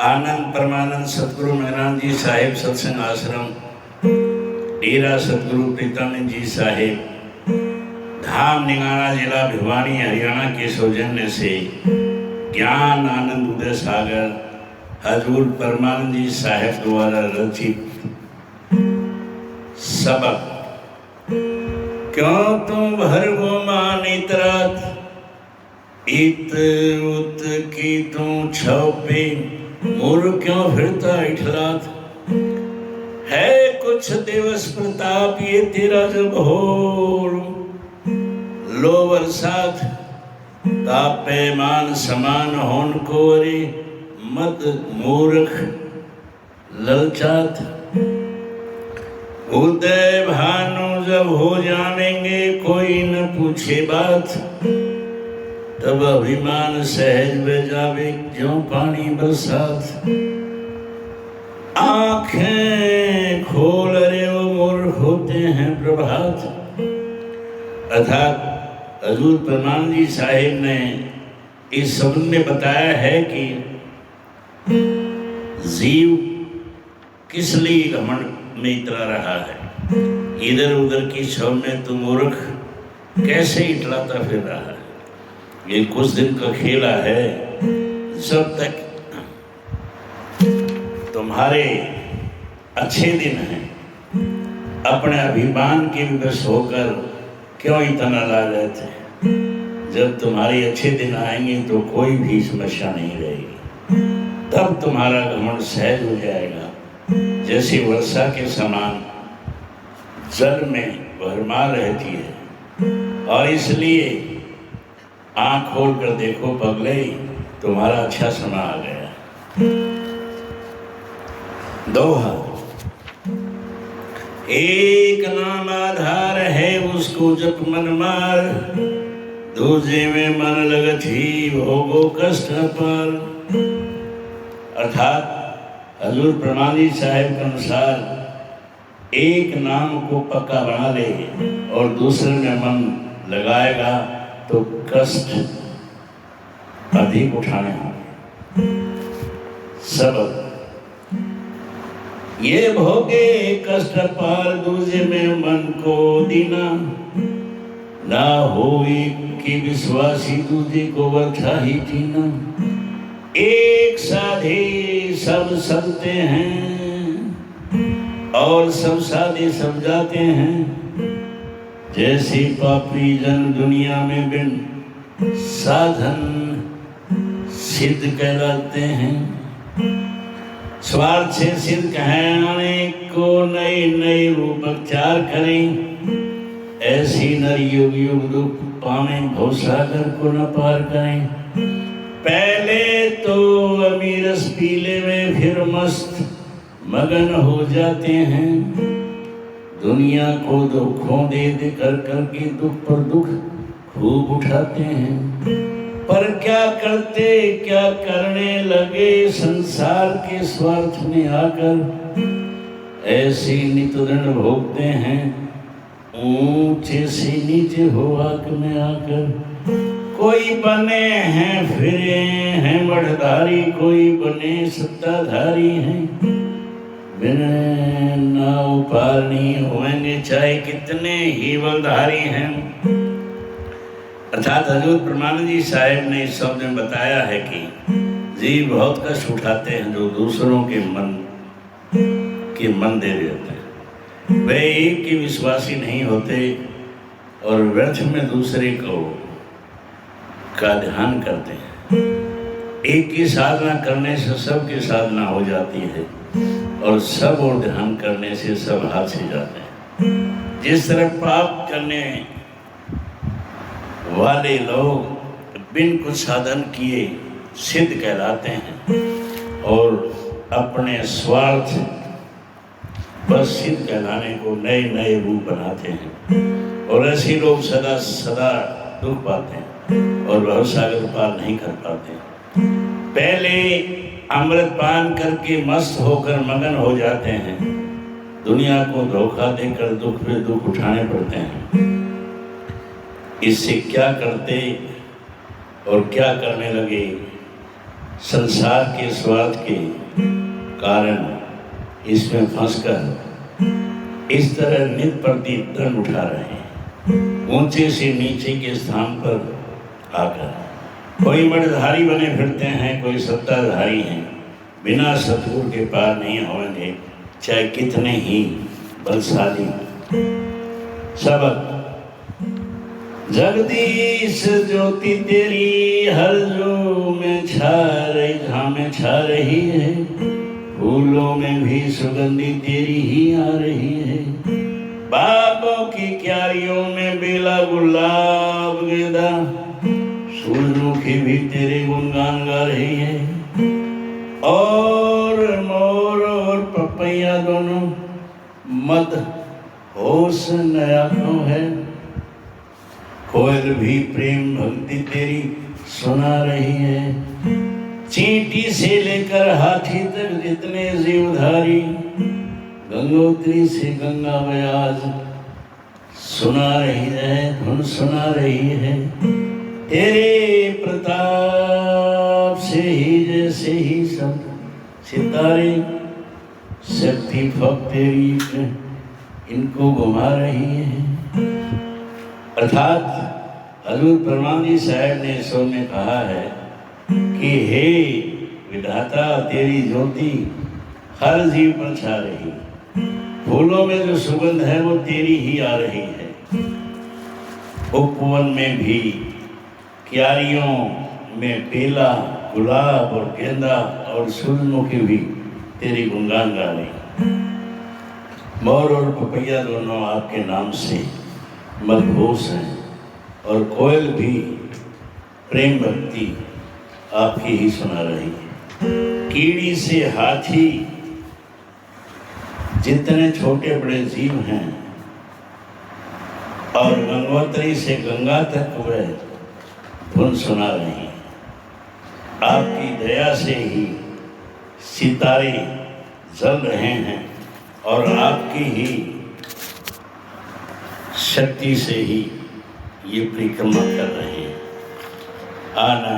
आनंद परमानंद सतगुरु मेहरान जी साहिब सत्संग आश्रम डेरा सतगुरु प्रीतम जी साहिब धाम निगाना जिला भिवानी हरियाणा के सौजन्य से ज्ञान आनंद उदय सागर हजूर परमानंद जी साहिब द्वारा रचित सबक क्यों तुम भरगो मानितरात इत उत की तू छौपे मोर क्यों फिरता इठलात है कुछ दिवस प्रताप ये तेरा जब हो लो बरसात तापे मान समान होन को रे मद मूर्ख ललचात उदय भानु जब हो जानेंगे कोई न पूछे बात तब अभिमान सहज बह जावे क्यों पानी बरसात आंखें खोल रहे वो मूर्ख होते हैं प्रभात। अर्थात हजूर परमानंद जी साहिब ने इस शब्द में बताया है कि जीव किस लिए घमंड में इतरा रहा है, इधर उधर की छव में तुम मूर्ख कैसे इतराता फिर रहा है। ये कुछ दिन का खेला है, जब तक तुम्हारे अच्छे दिन हैं अपने अभिमान के विवश होकर क्यों इतना ला रहे थे। जब तुम्हारे अच्छे दिन आएंगे तो कोई भी समस्या नहीं रहेगी, तब तुम्हारा घमंड सहज हो जाएगा। जैसे वर्षा के समान जल में भरमार रहती है और इसलिए आँख खोल कर देखो पगले तुम्हारा अच्छा समय आ गया। दोहा एक नाम आधार है उसको जप मन मार दूजे में मन लगत ही भोगो कष्ट पार। अर्थात हजूर परमानंद जी साहिब के अनुसार एक नाम को पक्का बना ले और दूसरे में मन लगाएगा तो कष्ट अधिक उठाने होंगे। सबक ये भोगे कष्ट पार दूजे में मन को दीना ना होई कि विश्वासी दूजे को वर्षा ही जीना। एक साधे सब सबते हैं और सब साधे सब जाते हैं। जैसे पापी जन दुनिया में बिन साधन सिद्ध कहलाते हैं। स्वार्थ से सिद्ध कहलाने को नए नए रूपचार करें। ऐसी नर युग युग दुख पावे भवसागर को न पार करें। पहले तो अमीरस पीले में फिर मस्त मगन हो जाते हैं। दुनिया को दुखों दे दे कर करके दुख पर दुख खूब उठाते हैं। पर क्या करते क्या करने लगे संसार के स्वार्थ में आकर। ऐसे नित दंड भोगते हैं ऊंचे से नीचे हो आक में आकर। कोई बने हैं फिरे हैं मढ़धारी कोई बने सत्ताधारी हैं। बिना नाव पार नहीं होंगे चाहे कितने ही बलधारी हैं। अर्थात हजूर परमानंद जी साहिब ने इस शब्द में बताया है कि जीव बहुत कष्ट उठाते हैं जो दूसरों के मन दे देते हैं। वे एक के विश्वासी नहीं होते और व्यर्थ में दूसरे को का ध्यान करते हैं। एक की साधना करने से सबकी साधना हो जाती है और सब और ध्यान करने से सब हाथ से जाते हैं। जिस तरह पाप करने वाले लोग बिन कुछ साधन किए सिद्ध कहलाते हैं और अपने स्वार्थ बस सिद्ध कहलाने को नए नए रूप बनाते हैं। और ऐसे लोग सदा सदा दुख पाते हैं और भवसागर पार नहीं कर पाते। पहले अमृत पान करके मस्त होकर मगन हो जाते हैं। दुनिया को धोखा देकर दुख पे दुख उठाने पड़ते हैं। इससे क्या करते और क्या करने लगे संसार के स्वार्थ के कारण इसमें फंसकर इस तरह नित प्रति दंड उठा रहे हैं, ऊंचे से नीचे के स्थान पर आकर। कोई मणिधारी बने फिरते हैं, कोई सत्ताधारी हैं, बिना सतगुरु के पार नहीं होंगे, चाहे कितने ही बलशाली। सबक जगदीश ज्योति तेरी हर जो में छा रही, जहाँ में छा रही है, फूलों में भी सुगंधी तेरी ही आ रही है। बागों की क्यारियों में बेला गुलाब गेंदा, सूरजमुखी भी तेरे गुणगान गा रही है। और मोर और पपैया दोनों मद होश नया क्यों है, कोयल भी प्रेम भक्ति तेरी सुना रही है। चींटी से लेकर हाथी तक जितने जीवधारी, गंगोत्री से गंगा बयाज सुना रही है, धुन सुना रही है। तेरे प्रताप से ही जैसे ही सब सितारे शक्ति फक तेरी इनको घुमा रही है। अर्थात हजूर परमानंद साहब ने सो में कहा है कि हे विधाता, तेरी ज्योति हर जीव पर छा रही, फूलों में जो सुगंध है वो तेरी ही आ रही है। उपवन में भी, क्यारियों में बेला गुलाब और गेंदा और सूरजमुखी भी तेरी गुणगान गा रही। मोर और पपैया दोनों आपके नाम से मदहोश हैं, और कोयल भी प्रेम भक्ति आपकी ही सुना रही है। कीड़ी से हाथी जितने छोटे बड़े जीव हैं, और गंगोत्री से गंगा तक वह धुन सुना रही हैं। आपकी दया से ही सितारे जल रहे हैं, और आपकी ही शक्ति से ही ये परिक्रमा कर रहे हैं। आना